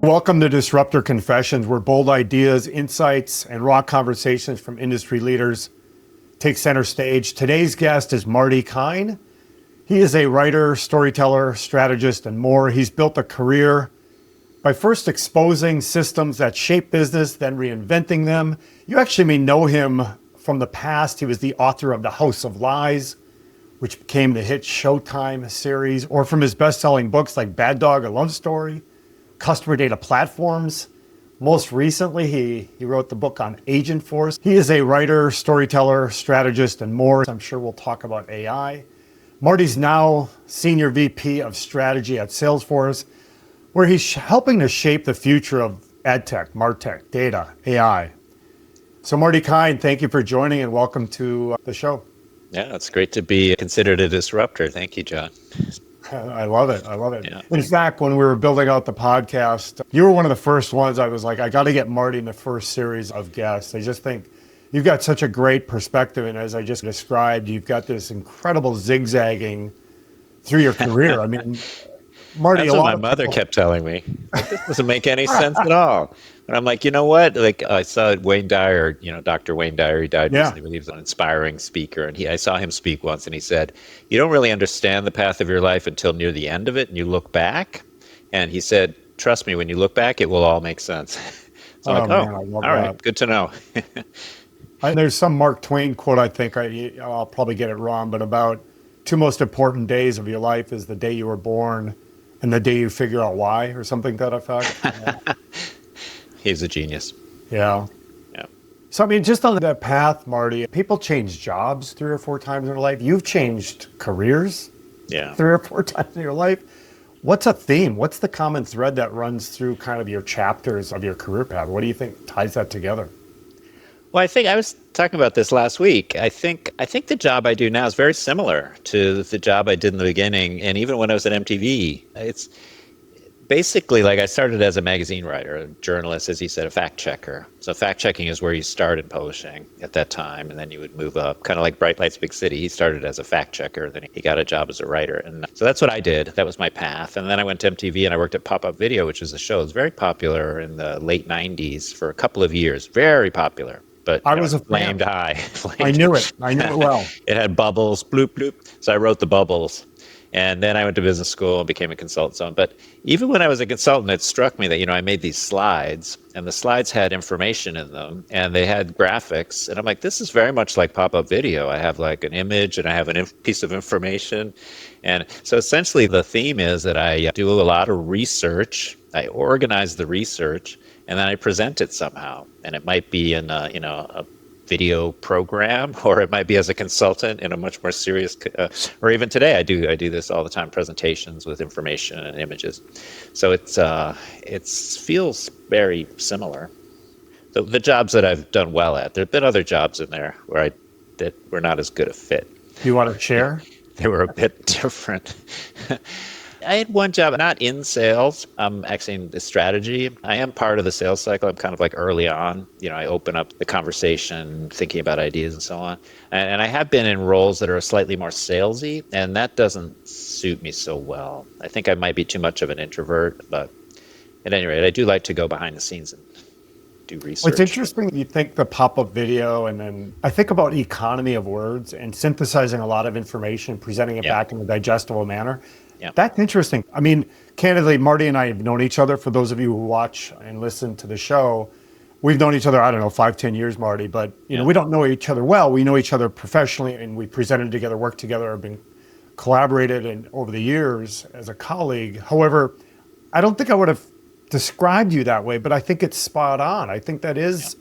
Welcome to Disruptor Confessions, where bold ideas, insights, and raw conversations from industry leaders take center stage. Today's guest is Marty Kihn. He is a writer, storyteller, strategist, and more. He's built a career by first exposing systems that shape business, then reinventing them. You actually may know him from the past. He was the author of The House of Lies, which became the hit Showtime series, or from his best-selling books like Bad Dog: A Love Story, Customer Data Platforms. Most recently, he wrote the book on Agentforce. He is a writer, storyteller, strategist, and more. I'm sure we'll talk about AI. Marty's now Senior VP of Strategy at Salesforce, where he's helping to shape the future of AdTech, MarTech, data, AI. So Marty Kihn, thank you for joining and welcome to the show. Yeah, it's great to be considered a disruptor. Thank you, John. I love it. I love it. Yeah. In fact, when we were building out the podcast, you were one of the first ones I was like, I got to get Marty in the first series of guests. I just think you've got such a great perspective. And as I just described, you've got this incredible zigzagging through your career. I mean, Marty, That's what my mother kept telling me. Like, this doesn't make any sense at all. And I'm like, you know what? Like, I saw Wayne Dyer, Dr. Wayne Dyer, he died recently. He was an inspiring speaker. And I saw him speak once and he said, you don't really understand the path of your life until near the end of it and you look back. And he said, trust me, when you look back, it will all make sense. So I'm like, all right, good to know. There's some Mark Twain quote, I think, I'll probably get it wrong, but about two most important days of your life is the day you were born and the day you figure out why, or something to that effect. He's a genius. Yeah. So, I mean, just on that path, Marty, people change jobs 3 or 4 times in their life. You've changed careers 3 or 4 times in your life. What's a theme? What's the common thread that runs through kind of your chapters of your career path? What do you think ties that together? Well, I think I was talking about this last week. I think the job I do now is very similar to the job I did in the beginning. And even when I was at MTV, it's basically like I started as a magazine writer, a journalist, as you said, a fact checker. So fact checking is where you start in publishing at that time. And then you would move up, kind of like Bright Lights Big City. He started as a fact checker, then he got a job as a writer. And so that's what I did. That was my path. And then I went to MTV and I worked at Pop-Up Video, which was a show that was very popular in the late 90s for a couple of years. Very popular. But I was flamed high. I knew it. I knew it well. It had bubbles, bloop, bloop. So I wrote the bubbles. And then I went to business school and became a consultant. But even when I was a consultant, it struck me that, I made these slides and the slides had information in them and they had graphics. And I'm like, this is very much like pop-up video. I have like an image and I have a piece of information. And so essentially the theme is that I do a lot of research. I organize the research and then I present it somehow. And it might be in a video program, or it might be as a consultant in a much more serious, or even today I do this all the time, presentations with information and images. So it feels very similar. The jobs that I've done well at, there have been other jobs in there that were not as good a fit. You want to share? They were a bit different. I had one job, not in sales. I'm actually in the strategy. I am part of the sales cycle. I'm kind of like early on. I open up the conversation, thinking about ideas and so on. And I have been in roles that are slightly more salesy, and that doesn't suit me so well. I think I might be too much of an introvert, but at any rate, I do like to go behind the scenes and do research. Well, it's interesting you think the pop-up video, and then I think about economy of words and synthesizing a lot of information, presenting it back in a digestible manner. Yeah. That's interesting. I mean, candidly, Marty and I have known each other. For those of you who watch and listen to the show, we've known each other, 5-10 years, Marty, but we don't know each other well. We know each other professionally and we presented together, worked together, have been collaborated and over the years as a colleague. However, I don't think I would have described you that way, but I think it's spot on. I think that is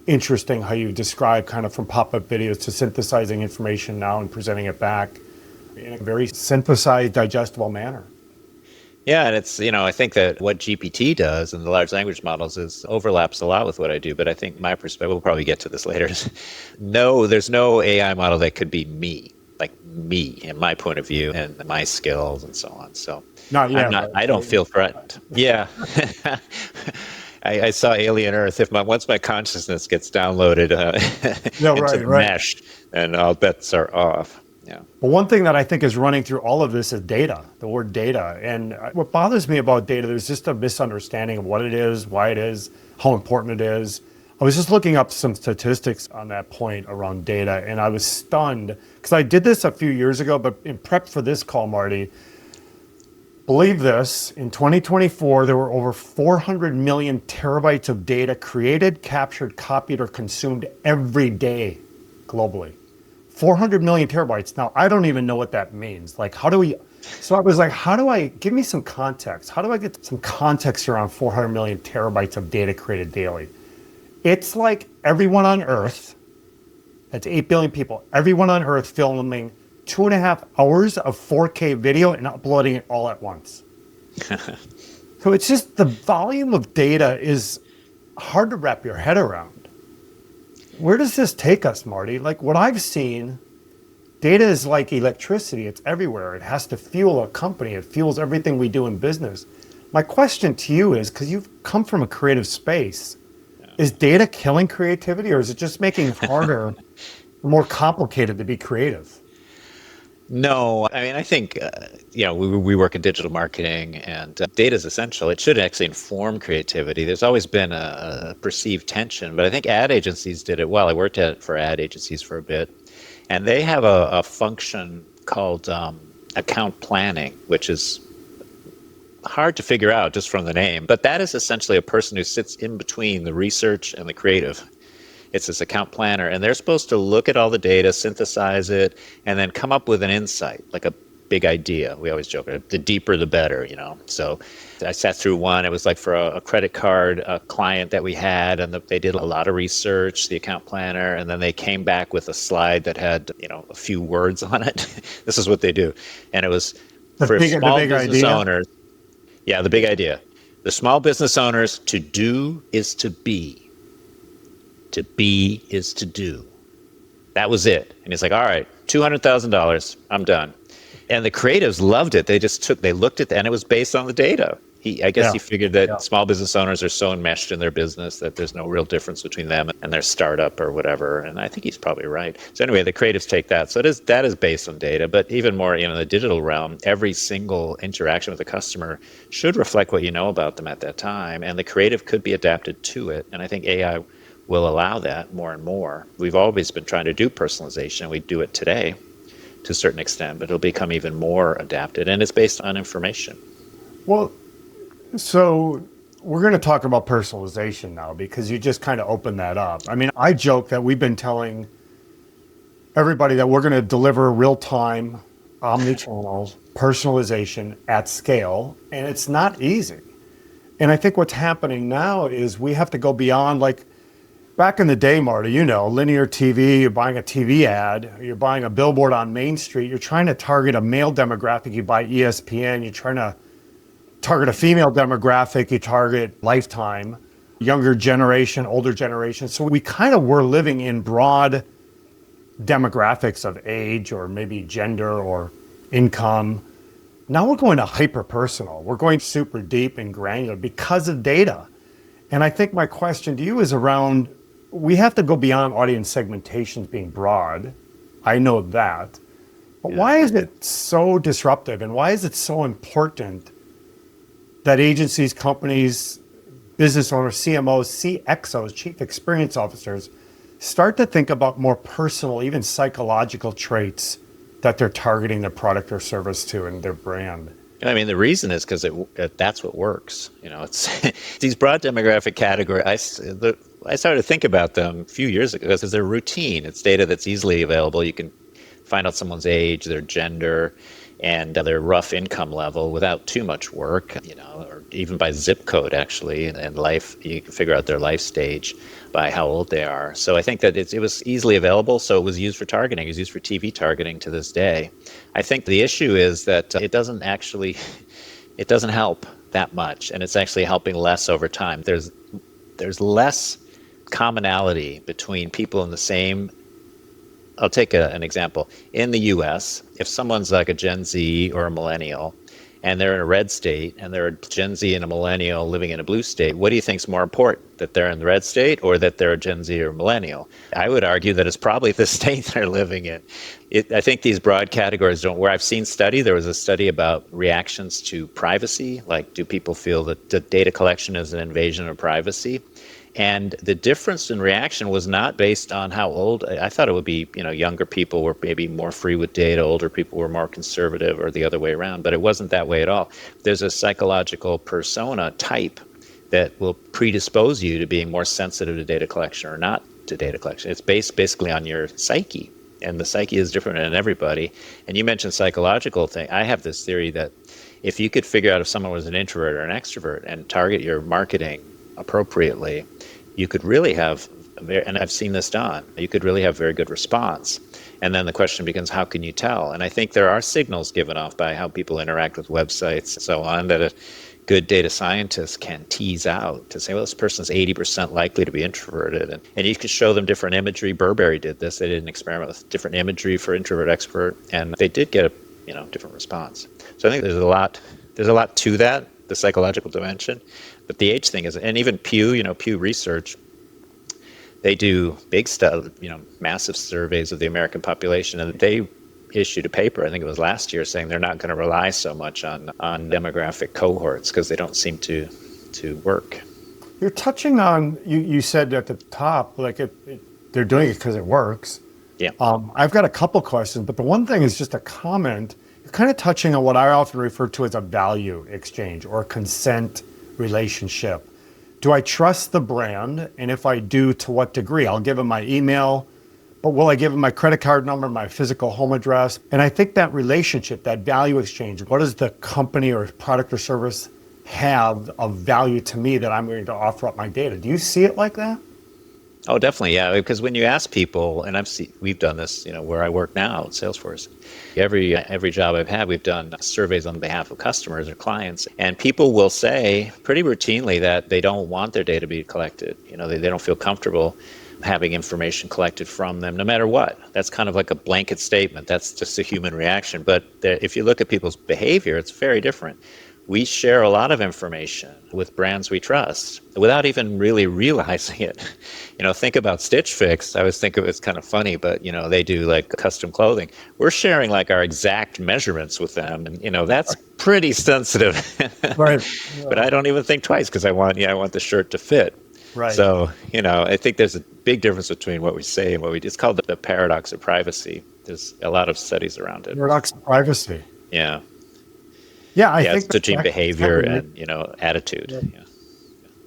interesting how you describe kind of from pop-up videos to synthesizing information now and presenting it back in a very synthesized, digestible manner. Yeah, and it's, I think that what GPT does and the large language models overlaps a lot with what I do, but I think my perspective, we'll probably get to this later, no, there's no AI model that could be me, like me and my point of view and my skills and so on. So not yet, I don't feel threatened. Yeah. I saw Alien Earth. Once my consciousness gets downloaded into mesh, and all bets are off. Yeah. But one thing that I think is running through all of this is data, the word data. And what bothers me about data, there's just a misunderstanding of what it is, why it is, how important it is. I was just looking up some statistics on that point around data, and I was stunned because I did this a few years ago, but in prep for this call, Marty, believe this, in 2024, there were over 400 million terabytes of data created, captured, copied, or consumed every day globally. 400 million terabytes. Now, I don't even know what that means. Like, so I was like, give me some context. How do I get some context around 400 million terabytes of data created daily? It's like everyone on Earth, that's 8 billion people, everyone on Earth filming 2.5 hours of 4K video and uploading it all at once. So it's just the volume of data is hard to wrap your head around. Where does this take us, Marty? Like what I've seen, data is like electricity. It's everywhere. It has to fuel a company. It fuels everything we do in business. My question to you is, because you've come from a creative space, is data killing creativity, or is it just making it harder, more complicated to be creative? No, I mean, I think, we work in digital marketing, and data is essential. It should actually inform creativity. There's always been a perceived tension, but I think ad agencies did it well. I worked for ad agencies for a bit, and they have a function called account planning, which is hard to figure out just from the name, but that is essentially a person who sits in between the research and the creative. It's this account planner, and they're supposed to look at all the data, synthesize it, and then come up with an insight, like a big idea. We always joke, the deeper the better, So I sat through one. It was like for a credit card client that we had, and they did a lot of research, the account planner, and then they came back with a slide that had, a few words on it. This is what they do. And it was for small business owners. Yeah, the big idea. The small business owners, to do is to be. To be is to do. That was it. And he's like, all right, $200,000, I'm done. And the creatives loved it. They looked at that, and it was based on the data. I guess he figured that small business owners are so enmeshed in their business that there's no real difference between them and their startup or whatever. And I think he's probably right. So anyway, the creatives take that. So that is based on data. But even more, in the digital realm, every single interaction with a customer should reflect what you know about them at that time. And the creative could be adapted to it. And I think AI will allow that more and more. We've always been trying to do personalization, and we do it today to a certain extent, but it'll become even more adapted, and it's based on information. Well, so we're going to talk about personalization now, because you just kind of opened that up. I mean, I joke that we've been telling everybody that we're going to deliver real-time, omni-channel personalization at scale, and it's not easy. And I think what's happening now is we have to go beyond, like, back in the day, Marty, linear TV, you're buying a TV ad, you're buying a billboard on Main Street, you're trying to target a male demographic, you buy ESPN, you're trying to target a female demographic, you target Lifetime, younger generation, older generation. So we kind of were living in broad demographics of age or maybe gender or income. Now we're going to hyper-personal. We're going super deep and granular because of data. And I think my question to you is around, we have to go beyond audience segmentations being broad. I know that. But why is it so disruptive, and why is it so important that agencies, companies, business owners, CMOs, CXOs, chief experience officers, start to think about more personal, even psychological traits that they're targeting their product or service to and their brand? I mean, the reason is because that's what works. It's these broad demographic categories. I started to think about them a few years ago because they're routine. It's data that's easily available. You can find out someone's age, their gender, and their rough income level without too much work, or even by zip code, actually, and life. You can figure out their life stage by how old they are. So I think that it was easily available, so it was used for targeting. It was used for TV targeting to this day. I think the issue is that it doesn't help that much, and it's actually helping less over time. There's less commonality between people in the same. I'll take an example. In the US, if someone's like a Gen Z or a millennial, and they're in a red state, and they're a Gen Z and a millennial living in a blue state, what do you think is more important, that they're in the red state or that they're a Gen Z or millennial? I would argue that it's probably the state they're living in. I think these broad categories don't, where I've seen there was a study about reactions to privacy, like do people feel that the data collection is an invasion of privacy? And the difference in reaction was not based on how old. I thought it would be, younger people were maybe more free with data, older people were more conservative, or the other way around. But it wasn't that way at all. There's a psychological persona type that will predispose you to being more sensitive to data collection or not to data collection. It's based basically on your psyche. And the psyche is different in everybody. And you mentioned psychological thing. I have this theory that if you could figure out if someone was an introvert or an extrovert and target your marketing appropriately, you could really have, and I've seen this done, you could really have very good response. And then the question becomes, how can you tell? And I think there are signals given off by how people interact with websites and so on that a good data scientist can tease out to say, well, this person's 80% likely to be introverted. And you could show them different imagery. Burberry did this. They did an experiment with different imagery for introvert, extrovert, and they did get a different response. So I think there's a lot to that, the psychological dimension. But the age thing is, and even Pew Research, they do big stuff, massive surveys of the American population, and they issued a paper, I think it was last year, saying they're not going to rely so much on demographic cohorts because they don't seem to work. You're touching on, you said at the top, like they're doing it because it works. Yeah. I've got a couple questions, but the one thing is just a comment. You're kind of touching on what I often refer to as a value exchange or consent relationship. Do I trust the brand? And if I do, to what degree? I'll give them my email, but will I give them my credit card number, my physical home address? And I think that relationship, that value exchange, what does the company or product or service have of value to me that I'm going to offer up my data? Do you see it like that? Oh, definitely, yeah. Because when you ask people, and we've done this, where I work now at Salesforce. Every job I've had, we've done surveys on behalf of customers or clients, and people will say pretty routinely that they don't want their data to be collected. They don't feel comfortable having information collected from them, no matter what. That's kind of like a blanket statement. That's just a human reaction. But if you look at people's behavior, it's very different. We share a lot of information with brands we trust without even really realizing it. Think about Stitch Fix. I always think of it's kind of funny, but they do like custom clothing. We're sharing like our exact measurements with them, and that's pretty sensitive. Right. But I don't even think twice because I want the shirt to fit. Right. So I think there's a big difference between what we say and what we do. It's called the paradox of privacy. There's a lot of studies around it. Paradox of privacy. Yeah. Yeah, I think it's between behavior and attitude.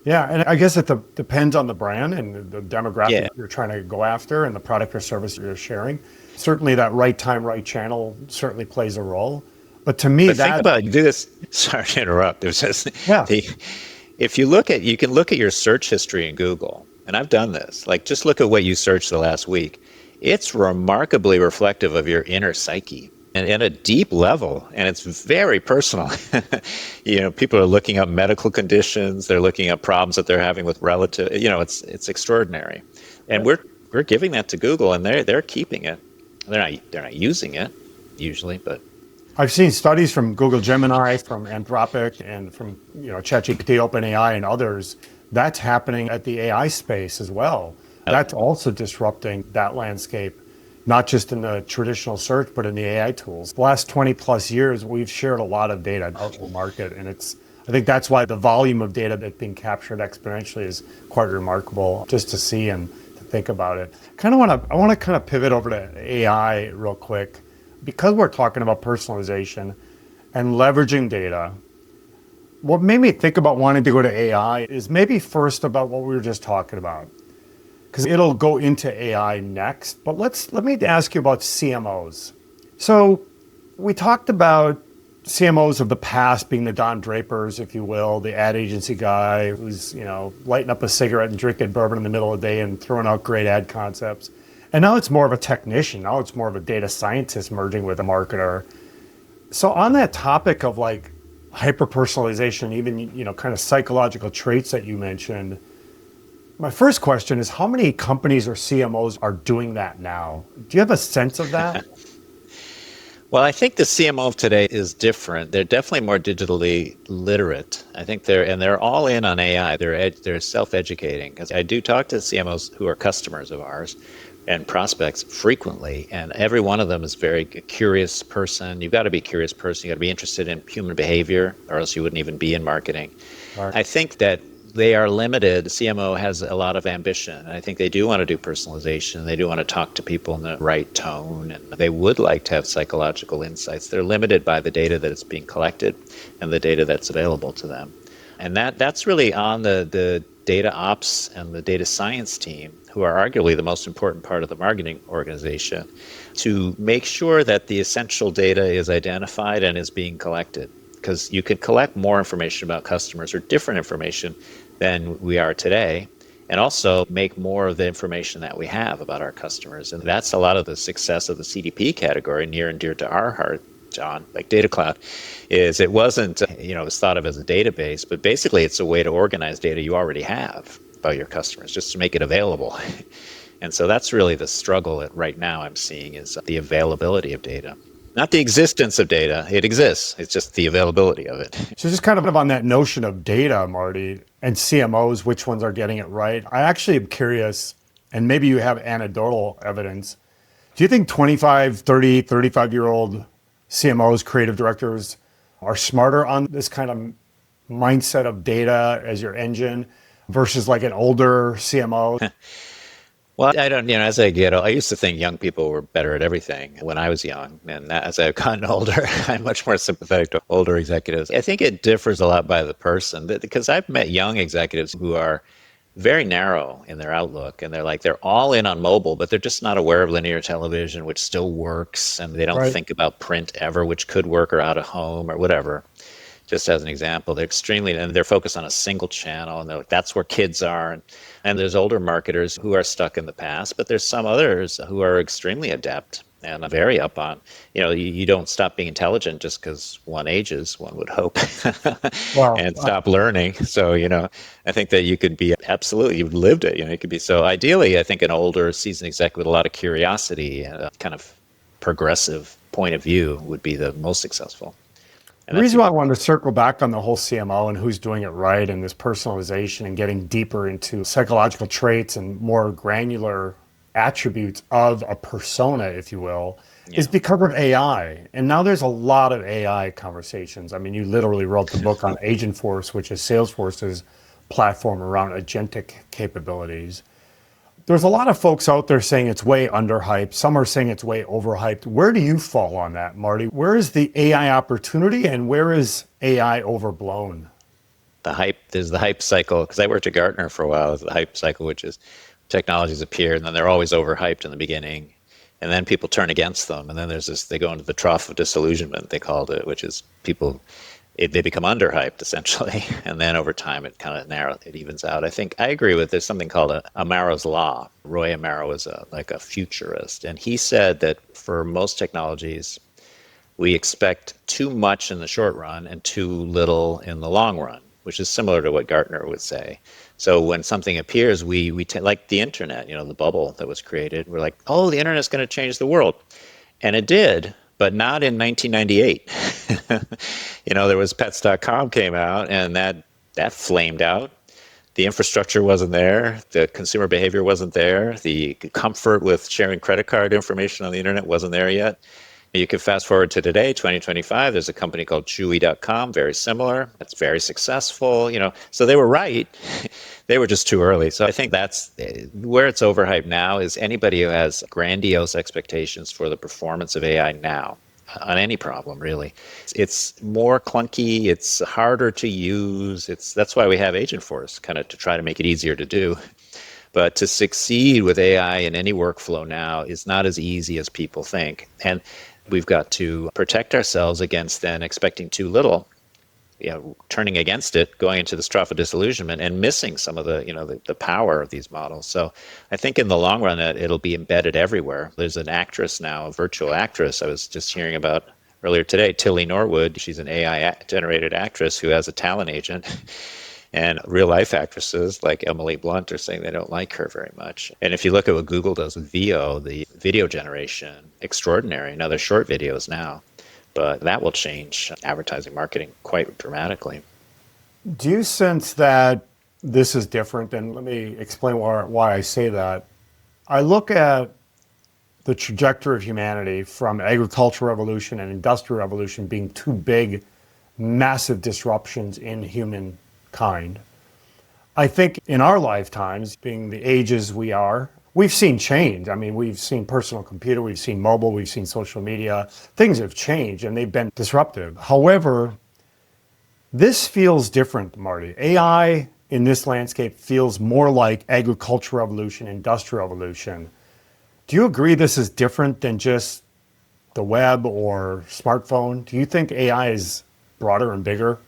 Yeah, and I guess it depends on the brand and the demographic you're trying to go after and the product or service you're sharing. Certainly, that right time, right channel certainly plays a role. But to me, think about this. Sorry to interrupt. There's just if you can look at your search history in Google, and I've done this. Like, just look at what you searched the last week. It's remarkably reflective of your inner psyche. And at a deep level, and it's very personal. People are looking up medical conditions. They're looking up problems that they're having with relatives. It's extraordinary, and we're giving that to Google, and they're keeping it. They're not using it usually, but I've seen studies from Google Gemini, from Anthropic, and from ChatGPT, OpenAI, and others. That's happening at the AI space as well. That's also disrupting that landscape. Not just in the traditional search, but in the AI tools. The last 20 plus years, we've shared a lot of data out in the market. And I think that's why the volume of data that's being captured exponentially is quite remarkable just to see and to think about it. I want to kind of pivot over to AI real quick. Because we're talking about personalization and leveraging data, what made me think about wanting to go to AI is maybe first about what we were just talking about, because it'll go into AI next. But let me ask you about CMOs. So we talked about CMOs of the past being the Don Drapers, if you will, the ad agency guy who's lighting up a cigarette and drinking bourbon in the middle of the day and throwing out great ad concepts. And now it's more of a technician. Now it's more of a data scientist merging with a marketer. So on that topic of like hyper-personalization, even kind of psychological traits that you mentioned, my first question is, how many companies or CMOs are doing that now? Do you have a sense of that? Well, I think the CMO of today is different. They're definitely more digitally literate. I think they're all in on AI. They're self-educating, because I do talk to CMOs who are customers of ours and prospects frequently, and every one of them is very curious person. You've got to be a curious person. You got to be interested in human behavior, or else you wouldn't even be in marketing. Right. I think that they are limited. CMO has a lot of ambition. I think they do want to do personalization. They do want to talk to people in the right tone, and they would like to have psychological insights. They're limited by the data that is being collected and the data that's available to them. And that's really on the data ops and the data science team, who are arguably the most important part of the marketing organization, to make sure that the essential data is identified and is being collected. Because you could collect more information about customers, or different information than we are today, and also make more of the information that we have about our customers. And that's a lot of the success of the CDP category, near and dear to our heart, John, like Data Cloud, is it wasn't, it was thought of as a database, but basically it's a way to organize data you already have about your customers, just to make it available. And so that's really the struggle right now I'm seeing, is the availability of data. Not the existence of data. It exists. It's just the availability of it. So just kind of on that notion of data, Marty, and CMOs, which ones are getting it right. I actually am curious, and maybe you have anecdotal evidence. Do you think 25, 30, 35-year-old CMOs, creative directors, are smarter on this kind of mindset of data as your engine versus like an older CMO? Well, I don't, as I get old, I used to think young people were better at everything when I was young. And as I've gotten older, I'm much more sympathetic to older executives. I think it differs a lot by the person, because I've met young executives who are very narrow in their outlook. And they're all in on mobile, but they're just not aware of linear television, which still works. And they don't Right. think about print ever, which could work, or out of home, or whatever. Just as an example, they're focused on a single channel, and they're like, that's where kids are. And there's older marketers who are stuck in the past, but there's some others who are extremely adept and very up on, you don't stop being intelligent just because one ages, one would hope, Well, and stop learning. So, I think that you could be absolutely, you've lived it, you could be. So ideally, I think an older seasoned exec with a lot of curiosity and a kind of progressive point of view would be the most successful. the reason why I wanted to circle back on the whole CMO and who's doing it right, and this personalization and getting deeper into psychological traits and more granular attributes of a persona, if you will, is because of AI. And now there's a lot of AI conversations. I mean, you literally wrote the book on Agentforce, which is Salesforce's platform around agentic capabilities. There's a lot of folks out there saying it's way underhyped. Some are saying it's way overhyped. Where do you fall on that, Marty? Where is the AI opportunity, and where is AI overblown? There's the hype cycle, because I worked at Gartner for a while. There's the hype cycle, which is technologies appear, and then they're always overhyped in the beginning, and then people turn against them, and then they go into the trough of disillusionment, they called it, which is they become underhyped essentially, and then over time it kind of it evens out. I think I agree with, there's something called Amaro's law. Roy Amaro was a futurist, and he said that for most technologies, we expect too much in the short run and too little in the long run, which is similar to what Gartner would say. So when something appears, we like the internet, the bubble that was created. We're like, oh, the internet's going to change the world, and it did, but not in 1998. There was pets.com came out, and that flamed out. The infrastructure wasn't there. The consumer behavior wasn't there. The comfort with sharing credit card information on the internet wasn't there yet. You can fast forward to today, 2025. There's a company called Chewy.com, very similar. It's very successful. So they were right. They were just too early. So I think that's where it's overhyped now, is anybody who has grandiose expectations for the performance of AI now on any problem, really. It's more clunky. It's harder to use. That's why we have Agentforce, kind of to try to make it easier to do. But to succeed with AI in any workflow now is not as easy as people think. And we've got to protect ourselves against then expecting too little, turning against it, going into this trough of disillusionment and missing some of the power of these models. So I think in the long run, it'll be embedded everywhere. There's an actress now, a virtual actress I was just hearing about earlier today, Tilly Norwood. She's an AI-generated actress who has a talent agent. And real life actresses like Emily Blunt are saying they don't like her very much. And if you look at what Google does with VO, the video generation, extraordinary. Now they're short videos now, but that will change advertising marketing quite dramatically. Do you sense that this is different? And let me explain why I say that. I look at the trajectory of humanity from agricultural revolution and industrial revolution being two big, massive disruptions in humankind. I think in our lifetimes, being the ages we are, we've seen change. I mean, we've seen personal computer, we've seen mobile, we've seen social media. Things have changed and they've been disruptive. However, this feels different, Marty. AI in this landscape feels more like agricultural revolution, industrial revolution. Do you agree this is different than just the web or smartphone? Do you think AI is broader and bigger?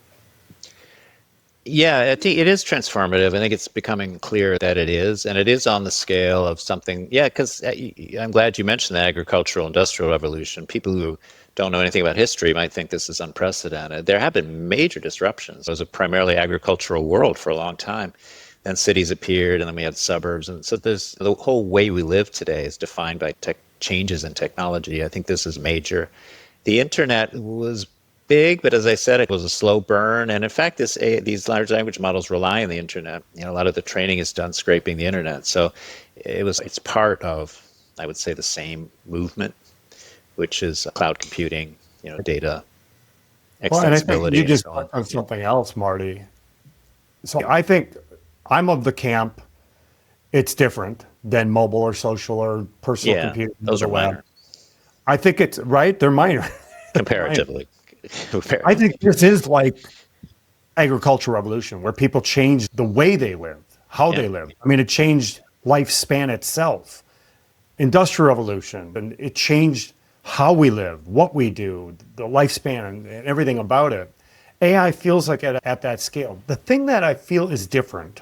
Yeah, I think it is transformative. I think it's becoming clear that it is, and it is on the scale of something. Yeah, because I'm glad you mentioned the agricultural industrial revolution. People who don't know anything about history might think this is unprecedented. There have been major disruptions. It was a primarily agricultural world for a long time. Then cities appeared, and then we had suburbs, and so there's the whole way we live today is defined by changes in technology. I think this is major. The internet was big, but as I said, it was a slow burn. And in fact, these large language models rely on the internet. A lot of the training is done scraping the internet. So it's part of, I would say, the same movement, which is cloud computing, data Well, and I think extensibility you and just so on. touched on something else, Marty. So I think I'm of the camp it's different than mobile or social or personal Yeah, computing or those the are web. minor I think it's right. They're minor. They're minor. comparatively. I think this is like agricultural revolution where people changed the way they live, how Yeah. they live. I mean, it changed lifespan itself. Industrial revolution, and it changed how we live, what we do, the lifespan, and everything about it. AI feels like at that scale. The thing that I feel is different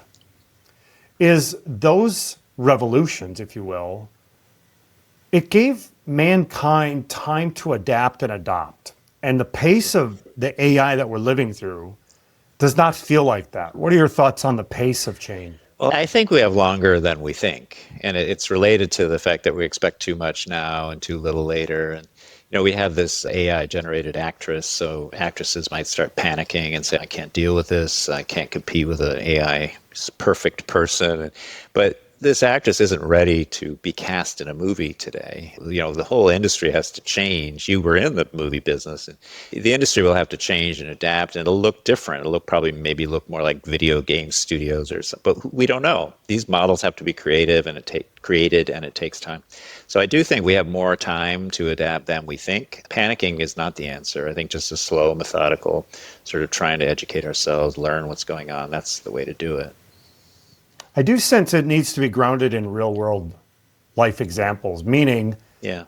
is those revolutions, if you will, it gave mankind time to adapt and adopt. And the pace of the AI that we're living through does not feel like that. What are your thoughts on the pace of change? Well, I think we have longer than we think, and it's related to the fact that we expect too much now and too little later. And we have this AI-generated actress, so actresses might start panicking and say, "I can't deal with this. I can't compete with an AI perfect person." But this actress isn't ready to be cast in a movie today. The whole industry has to change. You were in the movie business, and the industry will have to change and adapt, and it'll look different. It'll maybe look more like video game studios or something. But we don't know. These models have to be created, and it takes time. So I do think we have more time to adapt than we think. Panicking is not the answer. I think just a slow, methodical, sort of trying to educate ourselves, learn what's going on. That's the way to do it. I do sense it needs to be grounded in real world life examples, meaning Yeah.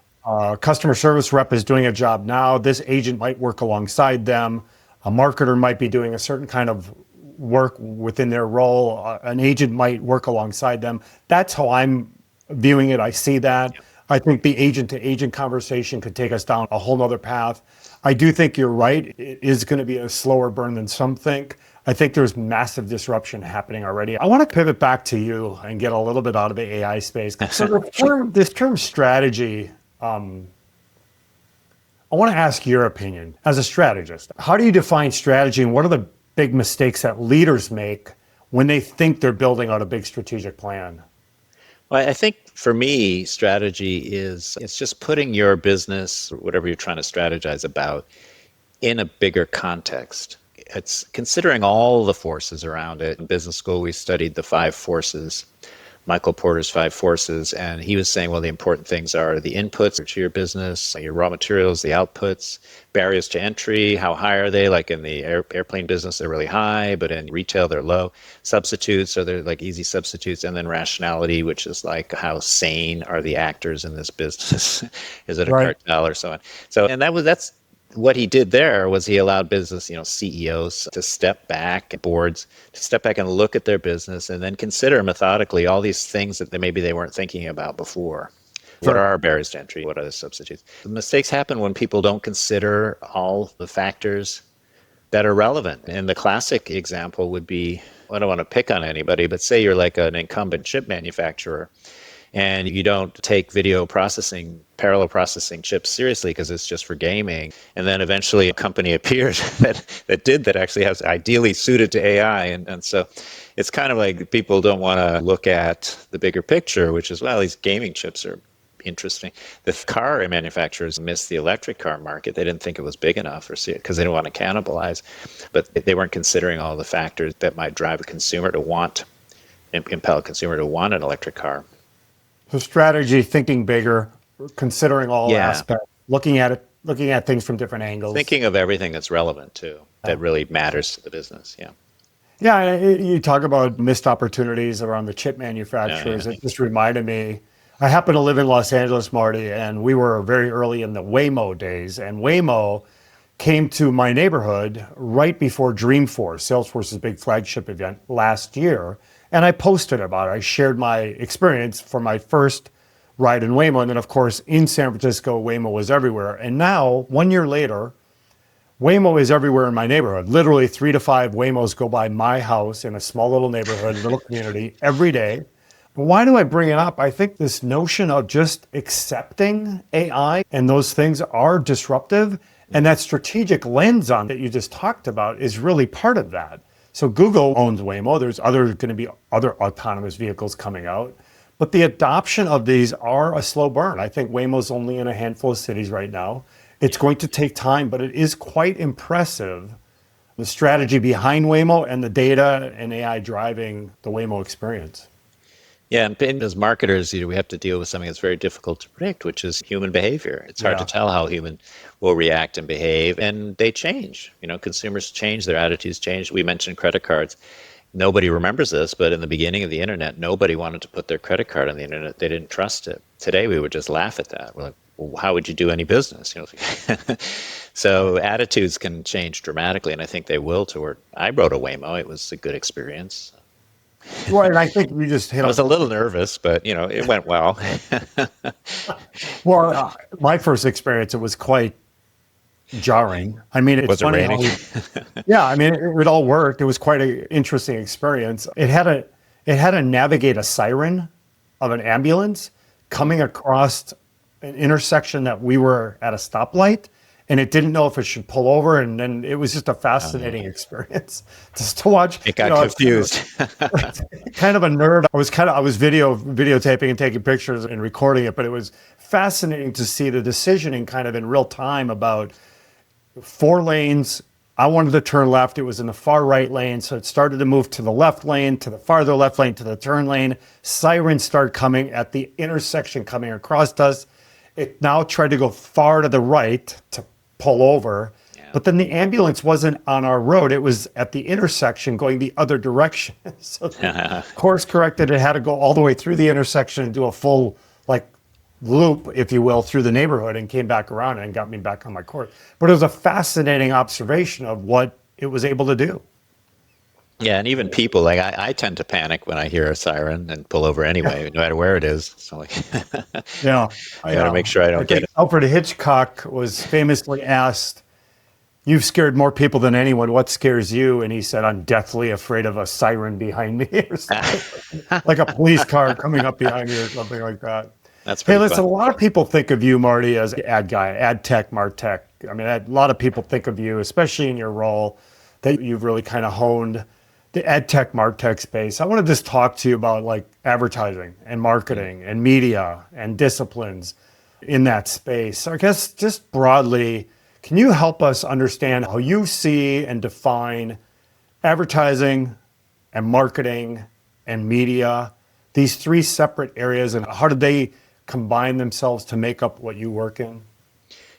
customer service rep is doing a job now. This agent might work alongside them. A marketer might be doing a certain kind of work within their role. An agent might work alongside them. That's how I'm viewing it. I see that. Yeah. I think the agent to agent conversation could take us down a whole nother path. I do think you're right. It is going to be a slower burn than some think. I think there's massive disruption happening already. I want to pivot back to you and get a little bit out of the AI space. So this term strategy, I want to ask your opinion as a strategist. How do you define strategy, and what are the big mistakes that leaders make when they think they're building out a big strategic plan? Well, I think for me, strategy it's just putting your business, whatever you're trying to strategize about, in a bigger context. It's considering all the forces around it. In business school, we studied the five forces, Michael Porter's five forces, and he was saying, well, the important things are the inputs to your business, your raw materials, the outputs, barriers to entry, how high are they? Like in the airplane business, they're really high, but in retail, they're low. Substitutes, so they're like easy substitutes, and then rationality, which is like how sane are the actors in this business? Is it a Right. cartel or so on? So, and that's what he did there was he allowed business, CEOs to step back, boards to step back and look at their business and then consider methodically all these things that maybe they weren't thinking about before. What are Sure. our barriers to entry? What are the substitutes? The mistakes happen when people don't consider all the factors that are relevant. And the classic example would be, I don't want to pick on anybody, but say you're like an incumbent chip manufacturer and you don't take video processing, parallel processing chips seriously because it's just for gaming. And then eventually a company appears that actually has ideally suited to AI. And so it's kind of like people don't want to look at the bigger picture, which is, well, these gaming chips are interesting. The car manufacturers missed the electric car market. They didn't think it was big enough or see it because they didn't want to cannibalize, but they weren't considering all the factors that might drive a consumer to want, impel a consumer to want an electric car. So strategy, thinking bigger, considering all aspects, looking at things from different angles. Thinking of everything that's relevant too, that really matters to the business. Yeah. Yeah, you talk about missed opportunities around the chip manufacturers. It just reminded me, I happen to live in Los Angeles, Marty, and we were very early in the Waymo days. And Waymo came to my neighborhood right before Dreamforce, Salesforce's big flagship event last year. And I posted about it. I shared my experience for my first ride in Waymo. And then, of course, in San Francisco, Waymo was everywhere. And now, 1 year later, Waymo is everywhere in my neighborhood. Literally 3 to 5 Waymos go by my house in a small little neighborhood, little community every day. Why do I bring it up? I think this notion of just accepting AI and those things are disruptive, and that strategic lens on that you just talked about is really part of that. So Google owns Waymo. There's going to be other autonomous vehicles coming out, but the adoption of these are a slow burn. I think Waymo's only in a handful of cities right now. It's going to take time, but it is quite impressive, the strategy behind Waymo and the data and AI driving the Waymo experience. Yeah, and as marketers, we have to deal with something that's very difficult to predict, which is human behavior. It's hard to tell how human will react and behave, and they change. Consumers change, their attitudes change. We mentioned credit cards. Nobody remembers this, but in the beginning of the internet, nobody wanted to put their credit card on the internet. They didn't trust it. Today, we would just laugh at that. We're like, well, how would you do any business? So attitudes can change dramatically, and I think they will toward. I rode a Waymo. It was a good experience. Well, and I think we just hit. I was a little nervous, but it went well. Well, my first experience, it was quite jarring. I mean, it's funny raining? It all worked. It was quite an interesting experience. It had to navigate a siren of an ambulance coming across an intersection that we were at a stoplight, and it didn't know if it should pull over. And then it was just a fascinating experience just to watch. It got confused. Kind of a nerd. I was videotaping and taking pictures and recording it, but it was fascinating to see the decisioning kind of in real time about 4 lanes. I wanted to turn left. It was in the far right lane. So it started to move to the left lane, to the farther left lane, to the turn lane. Sirens started coming at the intersection coming across us. It now tried to go far to the right to pull over. Yeah. But then the ambulance wasn't on our road. It was at the intersection going the other direction. So course corrected. It had to go all the way through the intersection and do a full loop, if you will, through the neighborhood, and came back around and got me back on my course. But it was a fascinating observation of what it was able to do. Yeah, and even people, like I tend to panic when I hear a siren and pull over anyway, no matter where it is. So I got to make sure I don't get it. Alfred Hitchcock was famously asked, "You've scared more people than anyone. What scares you?" And he said, "I'm deathly afraid of a siren behind me," or something. Like a police car coming up behind you or something like that. That's pretty listen, a lot of people think of you, Marty, as ad guy, AdTech, MarTech. I mean, a lot of people think of you, especially in your role, that you've really kind of honed the AdTech, MarTech space. I want to just talk to you about advertising and marketing and media and disciplines in that space. So I guess just broadly, can you help us understand how you see and define advertising and marketing and media, these 3 separate areas, and how do they combine themselves to make up what you work in?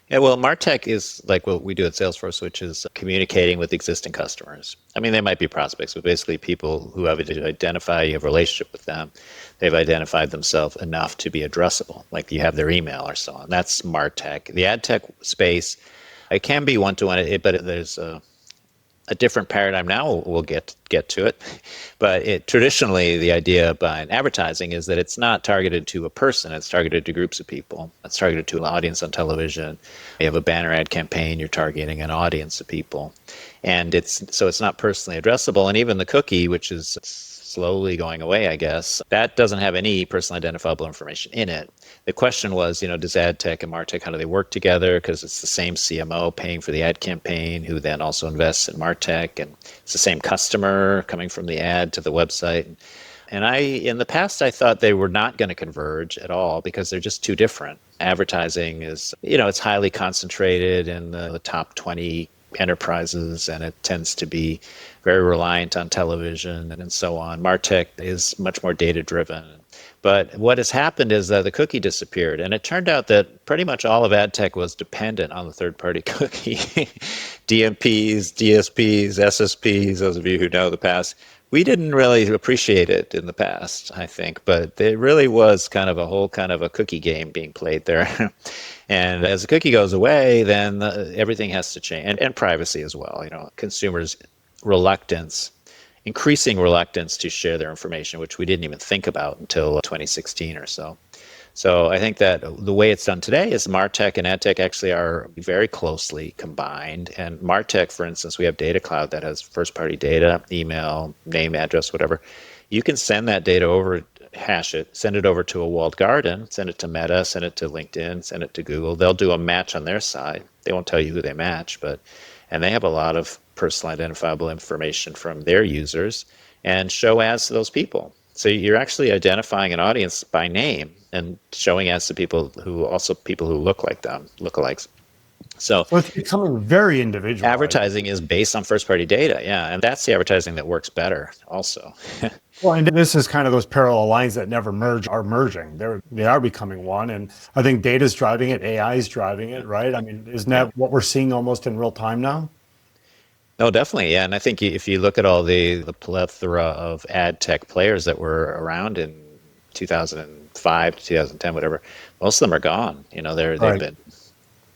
Yeah, well, MarTech is like what we do at Salesforce, which is communicating with existing customers. I mean, they might be prospects, but basically people who have identified, you have a relationship with them. They've identified themselves enough to be addressable, like you have their email or so on. That's MarTech. The AdTech space, it can be one-to-one, but there's a different paradigm now. We'll get to it. But traditionally, the idea behind advertising is that it's not targeted to a person. It's targeted to groups of people. It's targeted to an audience on television. You have a banner ad campaign, you're targeting an audience of people. And it's not personally addressable. And even the cookie, which is slowly going away, I guess, that doesn't have any personally identifiable information in it. The question was, does AdTech and MarTech, how do they work together? Because it's the same CMO paying for the ad campaign, who then also invests in MarTech, and it's the same customer coming from the ad to the website. And in the past, I thought they were not going to converge at all because they're just too different. Advertising is, it's highly concentrated in the top 20 enterprises, and it tends to be very reliant on television and so on. MarTech is much more data driven. But what has happened is that the cookie disappeared, and it turned out that pretty much all of ad tech was dependent on the third-party cookie. DMPs, DSPs, SSPs, those of you who know the past, we didn't really appreciate it in the past, I think, but it really was kind of a cookie game being played there. And as the cookie goes away, then everything has to change, and privacy as well. Consumers' increasing reluctance to share their information, which we didn't even think about until 2016 or so. So I think that the way it's done today is MarTech and AdTech actually are very closely combined. And MarTech, for instance, we have Data Cloud that has first-party data, email, name, address, whatever. You can send that data over, hash it, send it over to a walled garden, send it to Meta, send it to LinkedIn, send it to Google. They'll do a match on their side. They won't tell you who they match, and they have a lot of personal identifiable information from their users and show ads to those people. So you're actually identifying an audience by name and showing ads to people who look like them, lookalikes. So it's becoming very individual. Advertising is based on first-party data, yeah, and that's the advertising that works better also. Well, and this is kind of those parallel lines that never merge are merging. They are becoming one, and I think data is driving it, AI is driving it, right? I mean, isn't that what we're seeing almost in real time now? No, definitely, yeah. And I think if you look at all the plethora of ad tech players that were around in 2005 to 2010, whatever, most of them are gone.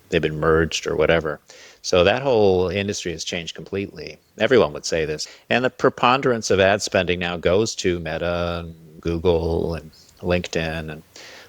They've been merged or whatever. So that whole industry has changed completely. Everyone would say this. And the preponderance of ad spending now goes to Meta and Google and LinkedIn, and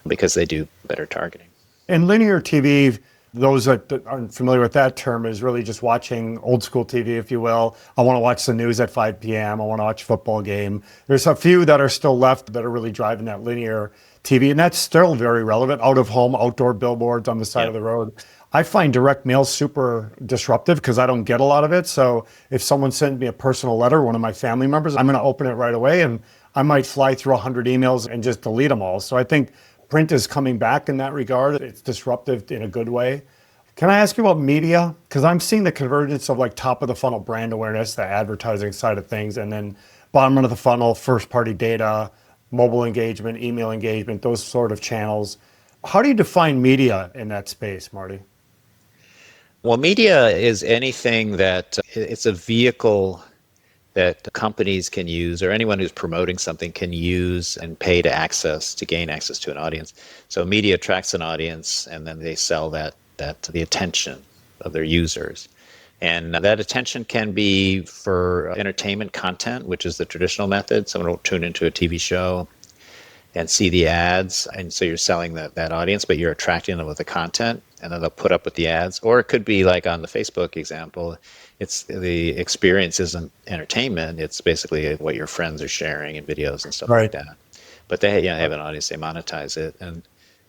because they do better targeting. And linear TV, those that aren't familiar with that term, is really just watching old school TV, if you will. I want to watch the news at 5 p.m. I want to watch a football game. There's a few that are still left that are really driving that linear TV, and that's still very relevant. Out of home, outdoor billboards on the side of the road. I find direct mail super disruptive because I don't get a lot of it. So if someone sends me a personal letter, one of my family members, I'm going to open it right away, and I might fly through 100 emails and just delete them all. So I think print is coming back in that regard. It's disruptive in a good way. Can I ask you about media? Because I'm seeing the convergence of like top of the funnel brand awareness, the advertising side of things, and then bottom of the funnel, first party data, mobile engagement, email engagement, those sort of channels. How do you define media in that space, Marty? Well, media is anything that it's a vehicle that companies can use, or anyone who's promoting something can use and pay to gain access to an audience. So media attracts an audience, and then they sell that to the attention of their users. And that attention can be for entertainment content, which is the traditional method. Someone will tune into a TV show and see the ads, and so you're selling that audience, but you're attracting them with the content, and then they'll put up with the ads. Or it could be like on the Facebook example, it's the experience isn't entertainment, it's basically what your friends are sharing in videos and stuff like that. But they have an audience, they monetize it, and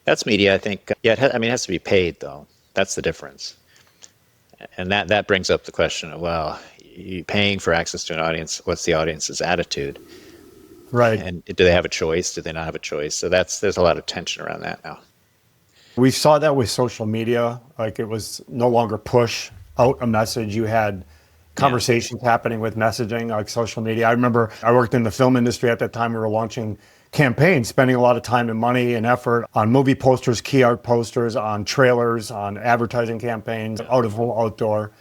that's media, I think. It has to be paid though. That's the difference. And that brings up the question of, well, you paying for access to an audience, what's the audience's attitude? Right. And do they have a choice? Do they not have a choice? So there's a lot of tension around that now. We saw that with social media. Like, it was no longer push out a message. You had conversations happening with messaging, like social media. I remember I worked in the film industry at that time. We were launching campaigns, spending a lot of time and money and effort on movie posters, key art posters, on trailers, on advertising campaigns, out of home, outdoor.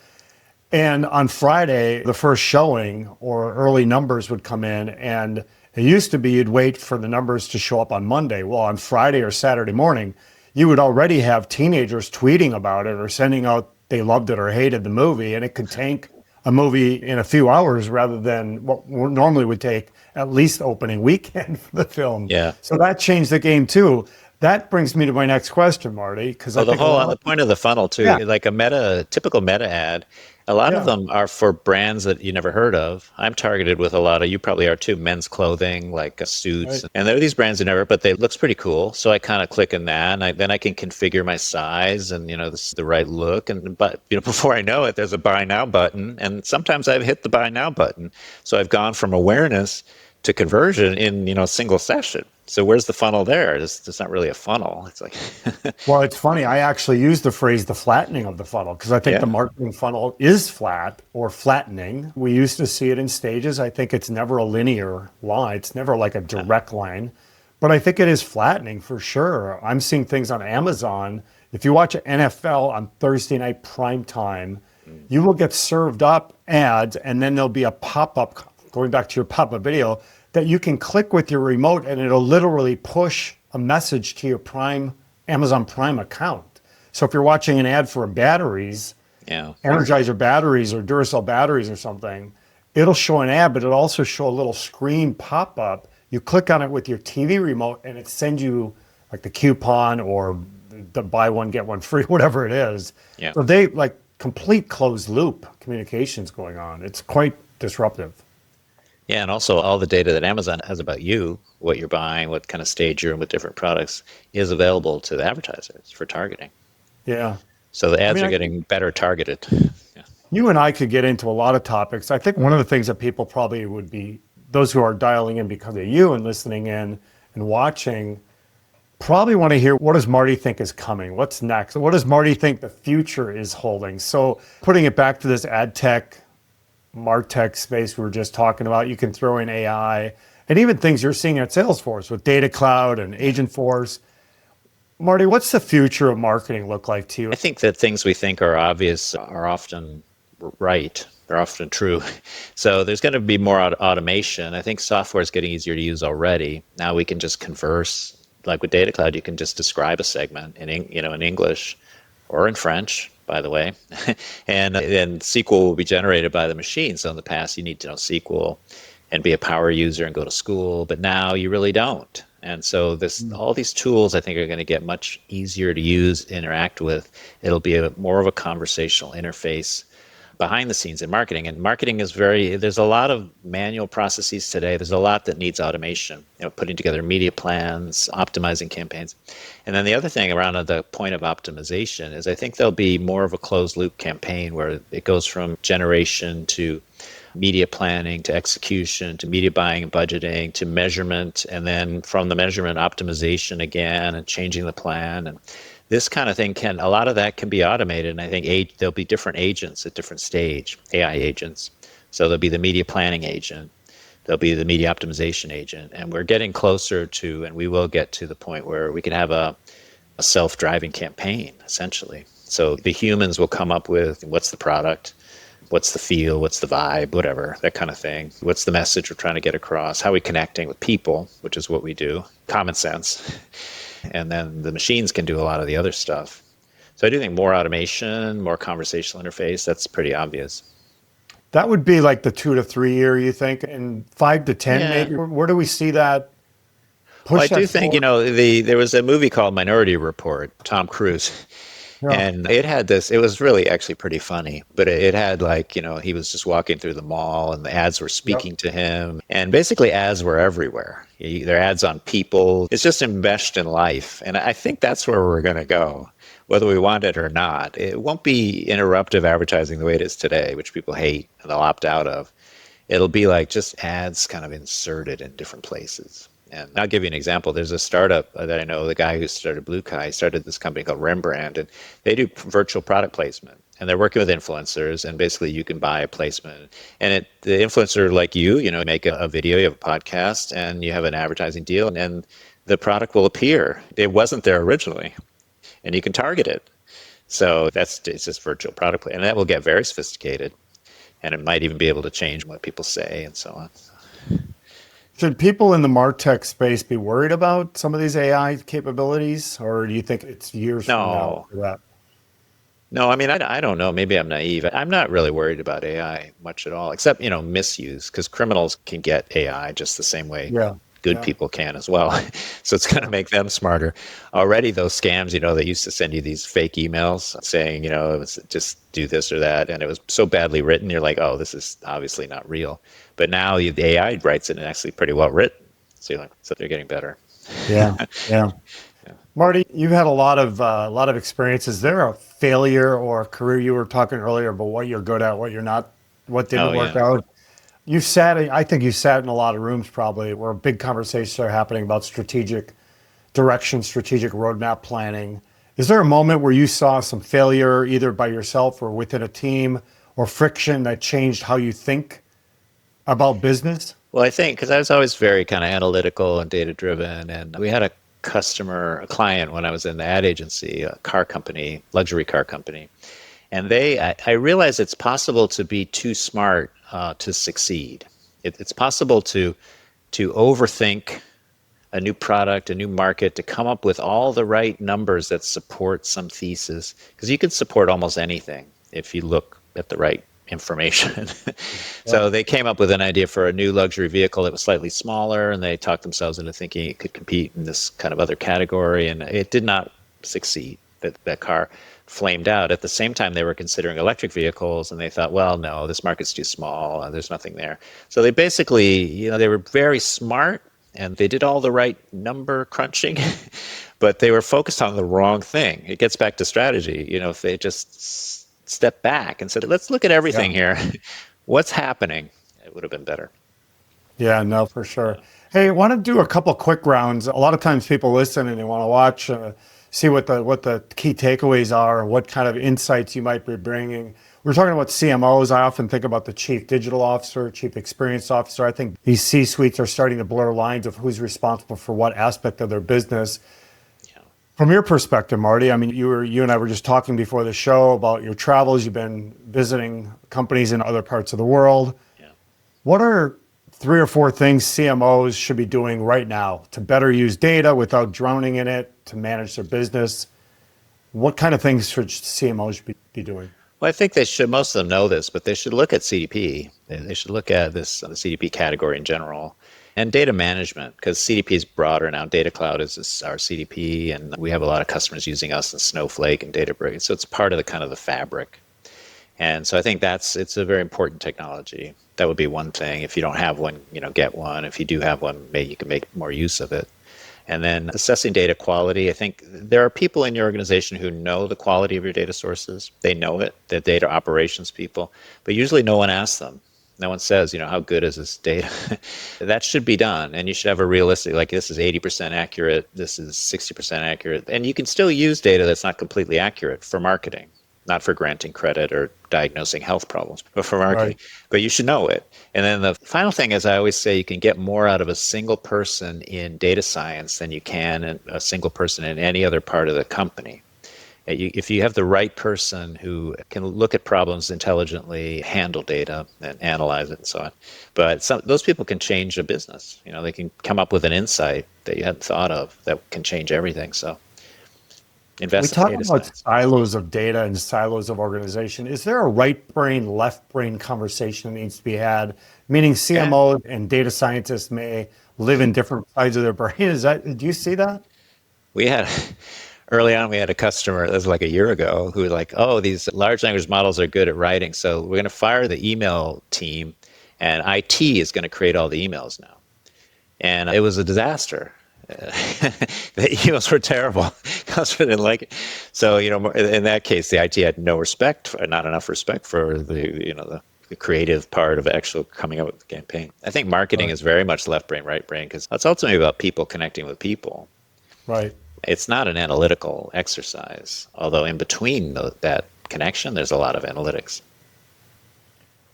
And on Friday, the first showing or early numbers would come in, and it used to be you'd wait for the numbers to show up on Monday. Well, on Friday or Saturday morning, you would already have teenagers tweeting about it or sending out they loved it or hated the movie, and it could tank a movie in a few hours rather than what normally would take at least opening weekend for the film. Yeah. So that changed the game too. That brings me to my next question, Marty, because I Oh, the think a whole lot on of the point of the funnel yeah, too, like typical meta ad, a lot of yeah, them are for brands that you never heard of. I'm targeted with a lot of, you probably are too, men's clothing, like suits. right. And there are these brands you never, but they looks pretty cool. So I kind of click in that and then I can configure my size and, this is the right look. But, before I know it, there's a buy now button. And sometimes I've hit the buy now button. So I've gone from awareness to conversion in, a single session. So where's the funnel there? It's not really a funnel. It's like, Well, it's funny. I actually use the phrase the flattening of the funnel because I think the yeah. marketing funnel is flat or flattening. We used to see it in stages. I think it's never a linear line. It's never like a direct line, but I think it is flattening for sure. I'm seeing things on Amazon. If you watch NFL on Thursday night prime time, you will get served up ads and then there'll be a pop-up, going back to your pop-up video, that you can click with your remote and it'll literally push a message to your Amazon Prime account. So if you're watching an ad for batteries, Yeah. Energizer batteries or Duracell batteries or something, it'll show an ad, but it'll also show a little screen pop-up. You click on it with your TV remote and it sends you like the coupon or the buy one, get one free, whatever it is. Yeah. So they like complete closed loop communications going on. It's quite disruptive. Yeah, and also all the data that Amazon has about you, what you're buying, what kind of stage you're in with different products, is available to the advertisers for targeting. Yeah. So the I ads mean, are getting better targeted. Yeah. you and I could get into a lot of topics. I think one of the things that people probably would be, those who are dialing in because of you and listening in and watching, probably want to hear, what does Marty think is coming? What's next? What does Marty think the future is holding? So putting it back to this AdTech, MarTech space we were just talking about, you can throw in AI and even things you're seeing at Salesforce with Data Cloud and Agentforce. Marty, what's the future of marketing look like to you? I think that things we think are obvious are often right. They're often true. So there's going to be more automation. I think software is getting easier to use already. Now we can just converse. Like with Data Cloud, you can just describe a segment in English or in French, by the way, and then SQL will be generated by the machine. So in the past, you need to know SQL and be a power user and go to school, but now you really don't. And so all these tools, I think, are going to get much easier to use, interact with. It'll be more of a conversational interface behind the scenes in marketing. And marketing is there's a lot of manual processes today. There's a lot that needs automation, putting together media plans, optimizing campaigns. And then the other thing around the point of optimization is I think there'll be more of a closed loop campaign where it goes from generation to media planning to execution to media buying and budgeting to measurement, and then from the measurement optimization again and changing the plan. And this kind of thing a lot of that can be automated. And I think there'll be different agents at different stage, AI agents. So there'll be the media planning agent, there'll be the media optimization agent, and we're getting closer to, and we will get to the point where we can have a self-driving campaign, essentially. So the humans will come up with what's the product, what's the feel, what's the vibe, whatever, that kind of thing. What's the message we're trying to get across? How are we connecting with people, which is what we do, common sense. And then the machines can do a lot of the other stuff. So I do think more automation, more conversational interface, that's pretty obvious. That would be like the 2 to 3 year, you think, and 5 to 10 Yeah. maybe? Where do we see that push? Well, I that do think, forward? there was a movie called Minority Report, Tom Cruise. Yeah. And it was really actually pretty funny, but it had he was just walking through the mall and the ads were Yep. speaking to him. And basically ads were everywhere. There are ads on people. It's just enmeshed in life. And I think that's where we're going to go, whether we want it or not. It won't be interruptive advertising the way it is today, which people hate and they'll opt out of. It'll be like just ads kind of inserted in different places. And I'll give you an example. There's a startup that I know, the guy who started Blue Kai started this company called Rembrandt, and they do virtual product placement. And they're working with influencers, and basically you can buy a placement. And the influencer like make a video, you have a podcast, and you have an advertising deal, and the product will appear. It wasn't there originally, and you can target it. So it's just virtual product play, and that will get very sophisticated, and it might even be able to change what people say and so on. Should people in the MarTech space be worried about some of these AI capabilities, or do you think it's years from now No, for that? No, I mean, I don't know. Maybe I'm naive. I'm not really worried about AI much at all, except, misuse, because criminals can get AI just the same way Yeah, good yeah, people can as well. So it's going to yeah, make them smarter. Already, those scams, they used to send you these fake emails saying, it was just do this or that. And it was so badly written. You're like, oh, this is obviously not real. But now the AI writes it and actually pretty well written. So you're like, so they're getting better. yeah, yeah. Yeah. Marty, you've had a lot of experience. Is there a failure or a career you were talking earlier about what you're good at, what you're not, what Oh, didn't work yeah. out? I think you sat in a lot of rooms probably where big conversations are happening about strategic direction, strategic roadmap planning. Is there a moment where you saw some failure either by yourself or within a team or friction that changed how you think about business? Well, I think because I was always very kind of analytical and data driven, and we had a client when I was in the ad agency, a car company, luxury car company, and I realized it's possible to be too smart to succeed. It's possible to overthink a new product, a new market, to come up with all the right numbers that support some thesis. Because you can support almost anything if you look at the right information. Yeah. So they came up with an idea for a new luxury vehicle that was slightly smaller, and they talked themselves into thinking it could compete in this kind of other category, and it did not succeed. That car flamed out. At the same time, they were considering electric vehicles, and they thought, well, no, this market's too small. There's nothing there. So they basically, they were very smart, and they did all the right number crunching, but they were focused on the wrong thing. It gets back to strategy. If they just stepped back and said, let's look at Yeah. everything here, what's happening, it would have been better. Yeah, no, for sure. Yeah. Hey, I want to do a couple quick rounds. A lot of times people listen and they want to watch, see what the key takeaways are, and what kind of insights you might be bringing. We're talking about CMOs. I often think about the chief digital officer, chief experience officer. I think these C-suites are starting to blur lines of who's responsible for what aspect of their business. Yeah. From your perspective, Marty, I mean, you and I were just talking before the show about your travels. You've been visiting companies in other parts of the world. Yeah. What are 3 or 4 things CMOs should be doing right now to better use data without drowning in it, to manage their business? What kind of things should CMOs be doing? Well, I think most of them know this, but they should look at CDP. They should look at the CDP category in general and data management, because CDP is broader now. Data Cloud is our CDP, and we have a lot of customers using us in Snowflake and Databricks. So it's part of the kind of the fabric. And so I think it's a very important technology. That would be one thing. If you don't have one, get one. If you do have one, maybe you can make more use of it. And then assessing data quality. I think there are people in your organization who know the quality of your data sources. They know it. They're data operations people, but usually no one asks them. No one says, how good is this data? That should be done. And you should have a realistic, like, this is 80% accurate, this is 60% accurate. And you can still use data that's not completely accurate for marketing, not for granting credit or diagnosing health problems, but for marketing. Right. But you should know it. And then the final thing is, I always say you can get more out of a single person in data science than you can in a single person in any other part of the company. If you have the right person who can look at problems intelligently, handle data, and analyze it, and so on, but those people can change a business. They can come up with an insight that you hadn't thought of that can change everything. So We invest in talk data about science. silos of data and silos of organization. Is there a right brain, left brain conversation that needs to be had? Meaning Yeah. CMOs and data scientists may live in different sides of their brain. Do you see that? We had Early on, we had a customer, that was like a year ago, who was like, oh, these large language models are good at writing, so we're going to fire the email team, and IT is going to create all the emails now. And it was a disaster. The emails were terrible. Customer didn't like it. So, in that case, the IT had no respect, not enough respect for the creative part of actually coming up with the campaign. I think marketing Right. is very much left brain, right brain, because it's ultimately about people connecting with people. Right. It's not an analytical exercise, although in between that connection, there's a lot of analytics.